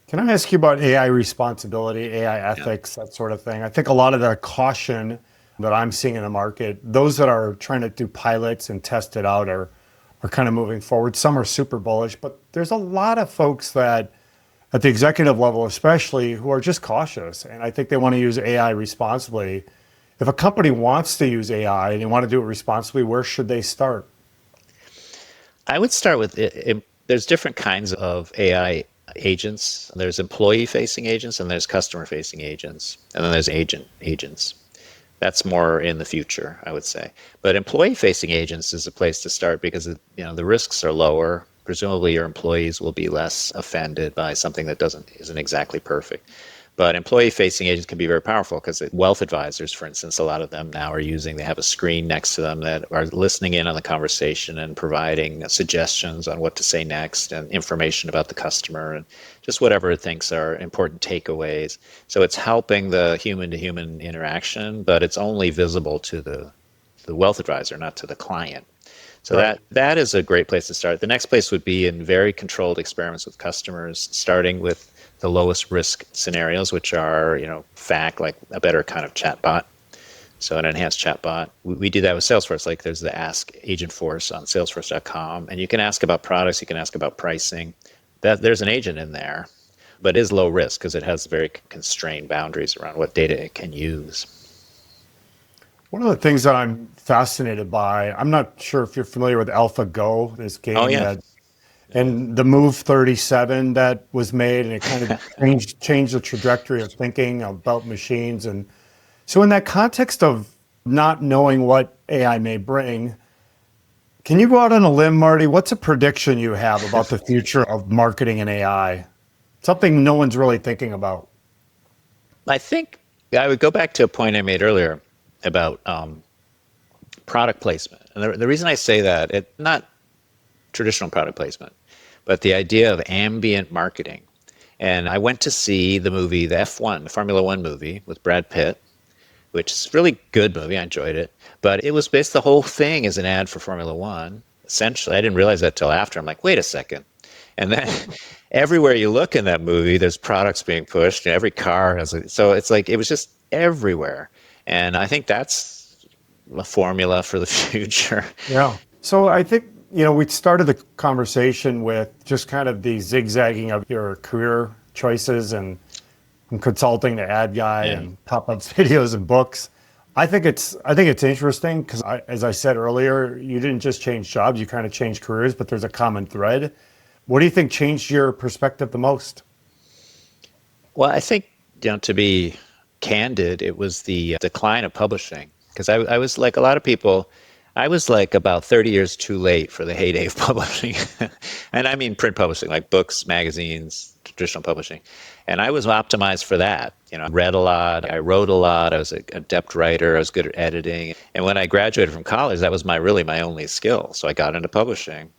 Can I ask you about AI responsibility, AI Yeah. ethics, that sort of thing? I think a lot of the caution that I'm seeing in the market, those that are trying to do pilots and test it out are kind of moving forward. Some are super bullish, but there's a lot of folks that at the executive level, especially, who are just cautious. And I think they want to use AI responsibly. If a company wants to use AI and they want to do it responsibly, where should they start? I would start with There's different kinds of AI agents. There's employee-facing agents, and there's customer-facing agents, and then there's agents. That's more in the future, I would say. But employee-facing agents is a place to start because the risks are lower. Presumably, your employees will be less offended by something that isn't exactly perfect. But employee-facing agents can be very powerful because wealth advisors, for instance, a lot of them now they have a screen next to them that are listening in on the conversation and providing suggestions on what to say next and information about the customer and just whatever it thinks are important takeaways. So it's helping the human-to-human interaction, but it's only visible to the wealth advisor, not to the client. So Right. that is a great place to start. The next place would be in very controlled experiments with customers, starting with the lowest risk scenarios, which are, fact, like a better kind of chatbot. So an enhanced chatbot. We do that with Salesforce. Like there's the Ask Agentforce on salesforce.com. And you can ask about products, you can ask about pricing. There's an agent in there, but it is low risk because it has very constrained boundaries around what data it can use. One of the things that I'm fascinated by, I'm not sure if you're familiar with AlphaGo, this game Oh, yeah. and the Move 37 that was made, and it kind of changed the trajectory of thinking about machines. And so in that context of not knowing what AI may bring, can you go out on a limb, Marty? What's a prediction you have about the future of marketing and AI? Something no one's really thinking about. I think I would go back to a point I made earlier about product placement. And the reason I say that, it's not traditional product placement, but the idea of ambient marketing. And I went to see the movie, the F1, the Formula One movie with Brad Pitt, which is a really good movie. I enjoyed it. But it was based, the whole thing is an ad for Formula One. Essentially, I didn't realize that till after. I'm like, wait a second. And then everywhere you look in that movie, there's products being pushed. Every car has so it's like, it was just everywhere. And I think that's a formula for the future. Yeah. So I think, we started the conversation with just kind of the zigzagging of your career choices and from consulting to ad guy Yeah. and pop-up videos and books. I think it's interesting because as I said earlier, you didn't just change jobs, you kind of changed careers, but there's a common thread. What do you think changed your perspective the most? Well, I think, to be candid, it was the decline of publishing. Because I was like a lot of people, I was like about 30 years too late for the heyday of publishing. And I mean print publishing, like books, magazines, traditional publishing. And I was optimized for that. I read a lot, I wrote a lot, I was an adept writer, I was good at editing. And when I graduated from college, that was really my only skill. So I got into publishing.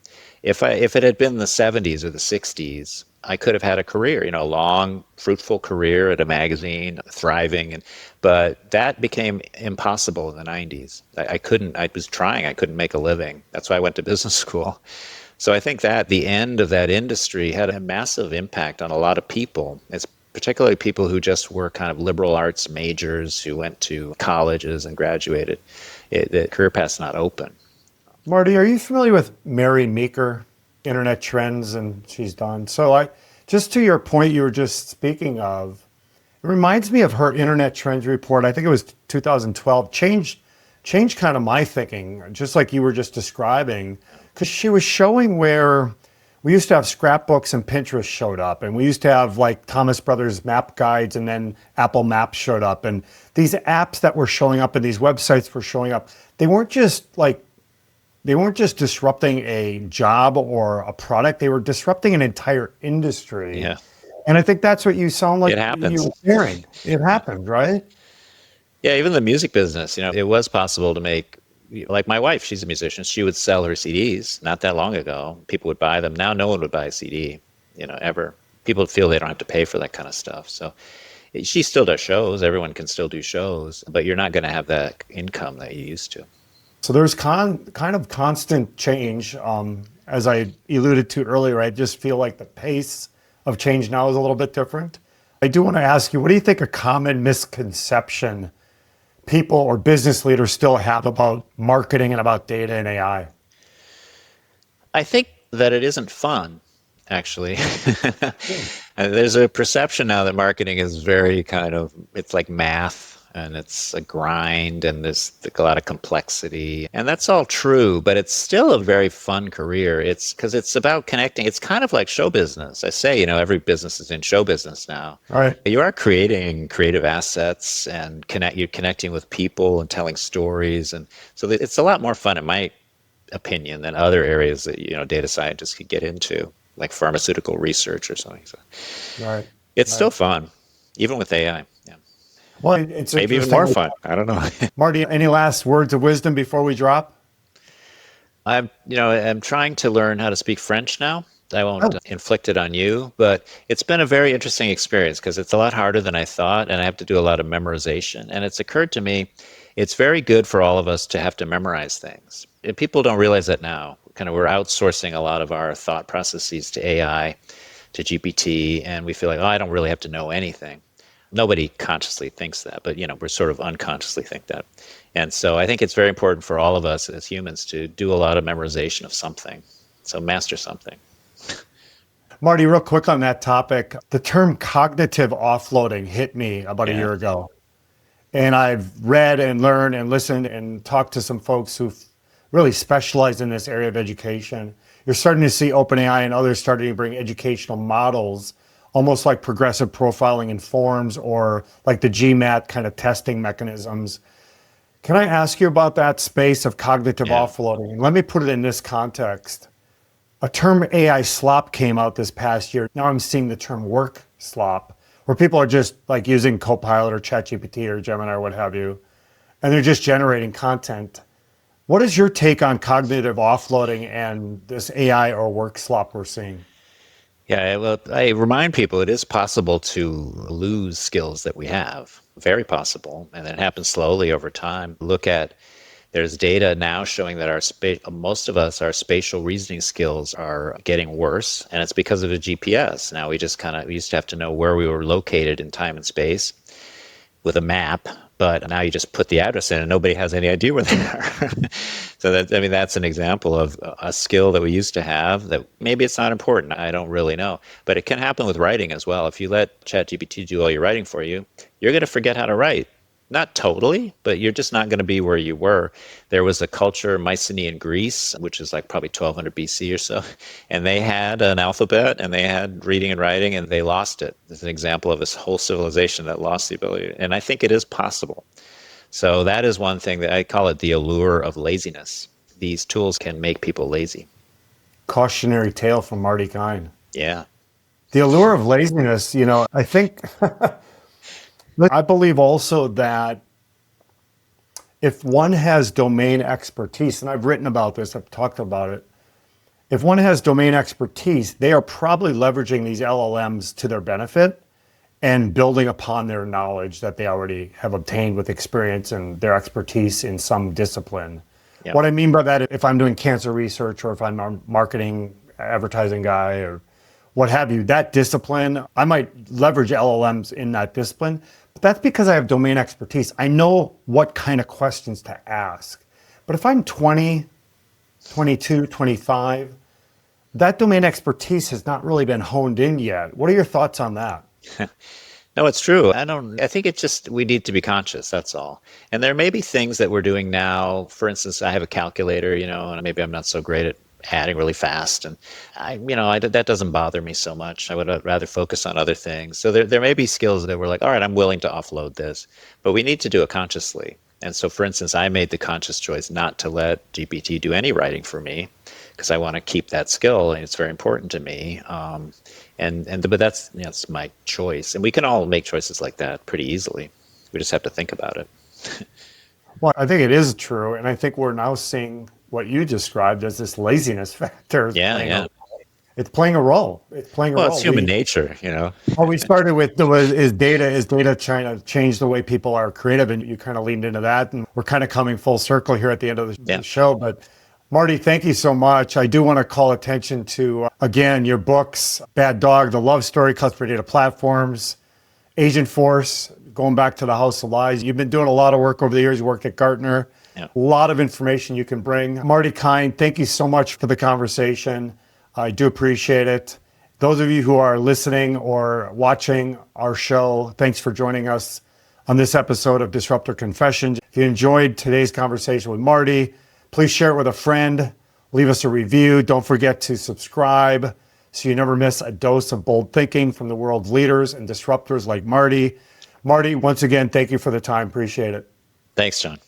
If it had been the 70s or the 60s, I could have had a career, a long, fruitful career at a magazine, thriving. But that became impossible in the 90s. I couldn't, I was trying, I couldn't make a living. That's why I went to business school. So I think that the end of that industry had a massive impact on a lot of people. It's particularly people who just were kind of liberal arts majors who went to colleges and graduated. The career path's not open. Marty, are you familiar with Mary Meeker, Internet Trends, and she's done? So just to your point you were just speaking of, it reminds me of her Internet Trends report. I think it was 2012, changed kind of my thinking, just like you were just describing, because she was showing where we used to have scrapbooks and Pinterest showed up, and we used to have like Thomas Brothers map guides, and then Apple Maps showed up, and these apps that were showing up and these websites were showing up. They weren't just disrupting a job or a product, they were disrupting an entire industry. Yeah. And I think that's what you sound like It happens. you were hearing. It happened, right? Yeah, even the music business, it was possible to make, like my wife, she's a musician. She would sell her CDs not that long ago. People would buy them. Now no one would buy a CD, ever. People feel they don't have to pay for that kind of stuff. So she still does shows. Everyone can still do shows, but you're not going to have that income that you used to. So there's kind of constant change. As I alluded to earlier, I just feel like the pace of change now is a little bit different. I do want to ask you, what do you think a common misconception people or business leaders still have about marketing and about data and AI? I think that it isn't fun, actually. And there's a perception now that marketing is very it's like math. and it's a grind, and there's a lot of complexity. And that's all true, but it's still a very fun career. It's because it's about connecting. It's kind of like show business. I say, every business is in show business now. All right. You are creating creative assets and you're connecting with people and telling stories. And so it's a lot more fun, in my opinion, than other areas that, data scientists could get into, like pharmaceutical research or something. So Right. it's still fun, even with AI. Yeah. Well, it's Maybe even interesting. more fun. I don't know. Marty, any last words of wisdom before we drop? I'm trying to learn how to speak French now. I won't Oh. inflict it on you, but it's been a very interesting experience because it's a lot harder than I thought, and I have to do a lot of memorization. And it's occurred to me, it's very good for all of us to have to memorize things. And people don't realize that now. We're outsourcing a lot of our thought processes to AI, to GPT, and we feel like, I don't really have to know anything. Nobody consciously thinks that, but we're sort of unconsciously think that. And so I think it's very important for all of us as humans to do a lot of memorization of something. So master something. Marty, real quick on that topic, the term cognitive offloading hit me about a year ago. And I've read and learned and listened and talked to some folks who've really specialized in this area of education. You're starting to see OpenAI and others starting to bring educational models, almost like progressive profiling in forms or like the GMAT kind of testing mechanisms. Can I ask you about that space of cognitive offloading? And let me put it in this context. A term AI slop came out this past year. Now I'm seeing the term work slop, where people are just like using Copilot or ChatGPT or Gemini or what have you, and they're just generating content. What is your take on cognitive offloading and this AI or work slop we're seeing? Yeah, well, I remind people it is possible to lose skills that we have. Very possible. And it happens slowly over time. There's data now showing that most of us, our spatial reasoning skills are getting worse. And it's because of the GPS. Now we used to have to know where we were located in time and space with a map, but now you just put the address in and nobody has any idea where they are. So that's an example of a skill that we used to have that maybe it's not important. I don't really know, but it can happen with writing as well. If you let ChatGPT do all your writing for you, you're going to forget how to write. Not totally, but you're just not going to be where you were. There was a culture, Mycenaean Greece, which is like probably 1200 BC or so, and they had an alphabet and they had reading and writing, and they lost it. It's an example of this whole civilization that lost the ability. And I think it is possible. So that is one thing that I call it the allure of laziness. These tools can make people lazy. Cautionary tale from Marty Kihn. Yeah. The allure of laziness, I think... I believe also that if one has domain expertise, and I've written about this, I've talked about it, if one has domain expertise, they are probably leveraging these LLMs to their benefit and building upon their knowledge that they already have obtained with experience and their expertise in some discipline. Yep. What I mean by that, if I'm doing cancer research or if I'm a marketing, advertising guy or what have you, that discipline, I might leverage LLMs in that discipline. But that's because I have domain expertise. I know what kind of questions to ask. But if I'm 20, 22, 25, that domain expertise has not really been honed in yet. What are your thoughts on that? No, it's true. I think we need to be conscious. That's all. And there may be things that we're doing now. For instance, I have a calculator, and maybe I'm not so great at adding really fast. And that doesn't bother me so much. I would rather focus on other things. So there may be skills that we're like, all right, I'm willing to offload this, but we need to do it consciously. And so, for instance, I made the conscious choice not to let GPT do any writing for me because I want to keep that skill and it's very important to me. But that's my choice. And we can all make choices like that pretty easily. We just have to think about it. Well, I think it is true. And I think we're now seeing what you described as this laziness factor. Yeah. It's playing a role. Well, it's human nature, We started with is data trying to change the way people are creative, and you kind of leaned into that, and we're kind of coming full circle here at the end of the show. But Marty, thank you so much. I do want to call attention to, again, your books, Bad Dog, The Love Story, Customer Data Platforms, Agentforce, going back to the House of Lies. You've been doing a lot of work over the years. You worked at Gartner. A lot of information you can bring. Marty Kihn, thank you so much for the conversation. I do appreciate it. Those of you who are listening or watching our show, thanks for joining us. on this episode of Disruptor Confessions. If you enjoyed today's conversation with Marty, please share it with a friend. Leave us a review. Don't forget to subscribe so you never miss a dose of bold thinking from the world's leaders and disruptors like Marty. Marty, once again, thank you for the time. Appreciate it. Thanks, John.